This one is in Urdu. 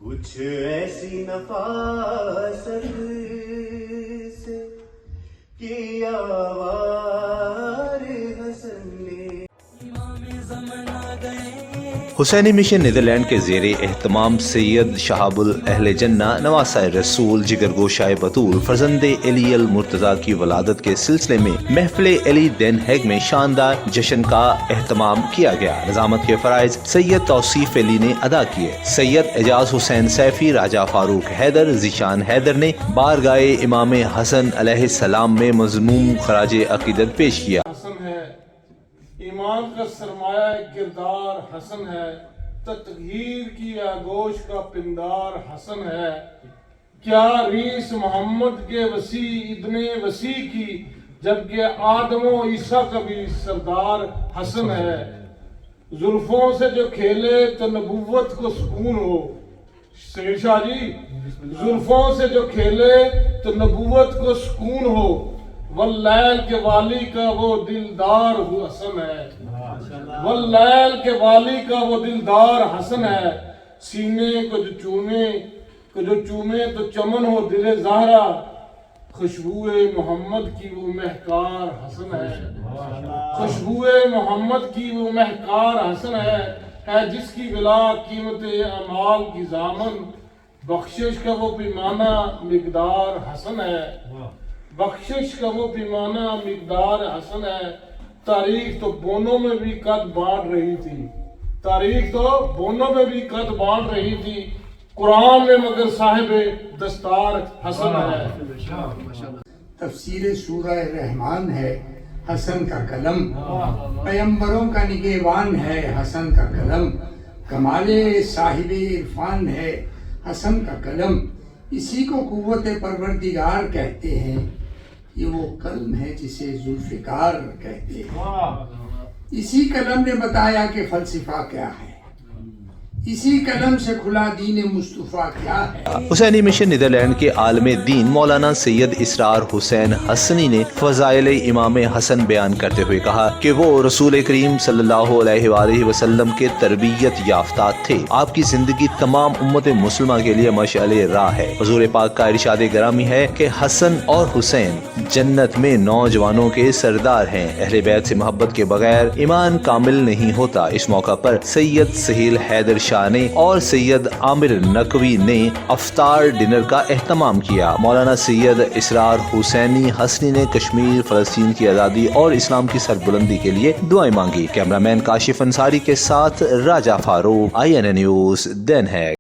کچھ ایسی نفاست سے کیا وار حسن نے. حسینی مشن نیدرلینڈ کے زیر اہتمام سید شہاب اہل جنہ نواسہ رسول جگر گوشائے بطول فرزند علی المرتضیٰ کی ولادت کے سلسلے میں محفل علی دین ہیگ میں شاندار جشن کا اہتمام کیا گیا. نظامت کے فرائض سید توصیف علی نے ادا کیے. سید اعجاز حسین سیفی، راجہ فاروق حیدر، ذیشان حیدر نے بارگاہ امام حسن علیہ السلام میں مضموم خراج عقیدت پیش کیا. حسن ہے ایمان کا سرمایہ کردار، حسن ہے تطہیر کی آگوش کا پندار، حسن ہے کیا ریس محمد کے وسیع ابن وسیع کی، جبکہ آدم و عیسیٰ کا بھی سردار، حسن ہے زلفوں سے جو کھیلے تو نبوت کو سکون ہو. سید شاہ جی، زلفوں سے جو کھیلے تو نبوت کو سکون ہو، واللیل کے والی کا وہ دلدار حسن ہے، واللیل کے والی کا وہ دلدار حسن ہے. سینے کو جو چومے تو چمن ہو دل زہرا، خوشبوئے محمد کی وہ مہکار حسن ہے، خوشبوئے محمد کی وہ مہکار حسن ہے جس کی بلا قیمت اعمال کی ضامن، بخشش کا وہ پیمانہ مقدار حسن ہے، بخشش کا وہ پیمانہ مقدار حسن ہے. تاریخ تو بونوں میں بھی قد بانٹ رہی تھی، تاریخ تو بونوں میں بھی قد بانٹ رہی تھی، قرآن میں مگر صاحب دستار حسن ہے. تفسیر سورہ رحمان ہے حسن کا قلم، پیمبروں کا نگہبان ہے حسن کا قلم، کمال صاحب عرفان ہے حسن کا قلم، اسی کو قوت پروردگار کہتے ہیں. یہ وہ قلم ہے جسے ذوالفقار کہتے ہیں. اسی قلم نے بتایا کہ فلسفہ کیا ہے، اسی قلم سے کھلا دین مصطفیٰ کیا ہے. حسینی مشن نیدرلینڈ کے عالم دین مولانا سید اسرار حسین حسنی نے فضائل امام حسن بیان کرتے ہوئے کہا کہ وہ رسول کریم صلی اللہ علیہ وآلہ وسلم کے تربیت یافتہ تھے. آپ کی زندگی تمام امت مسلمہ کے لیے مشعل راہ ہے. حضور پاک کا ارشاد گرامی ہے کہ حسن اور حسین جنت میں نوجوانوں کے سردار ہیں. اہل بیت سے محبت کے بغیر ایمان کامل نہیں ہوتا. اس موقع پر سید سہیل حیدر شاہ نے اور سید عامر نقوی نے افطار ڈنر کا اہتمام کیا. مولانا سید اسرار حسینی حسنی نے کشمیر، فلسطین کی آزادی اور اسلام کی سربلندی کے لیے دعائیں مانگی. کیمرہ مین کاشف انصاری کے ساتھ راجہ فاروق، INA نیوز، دین ہیگ.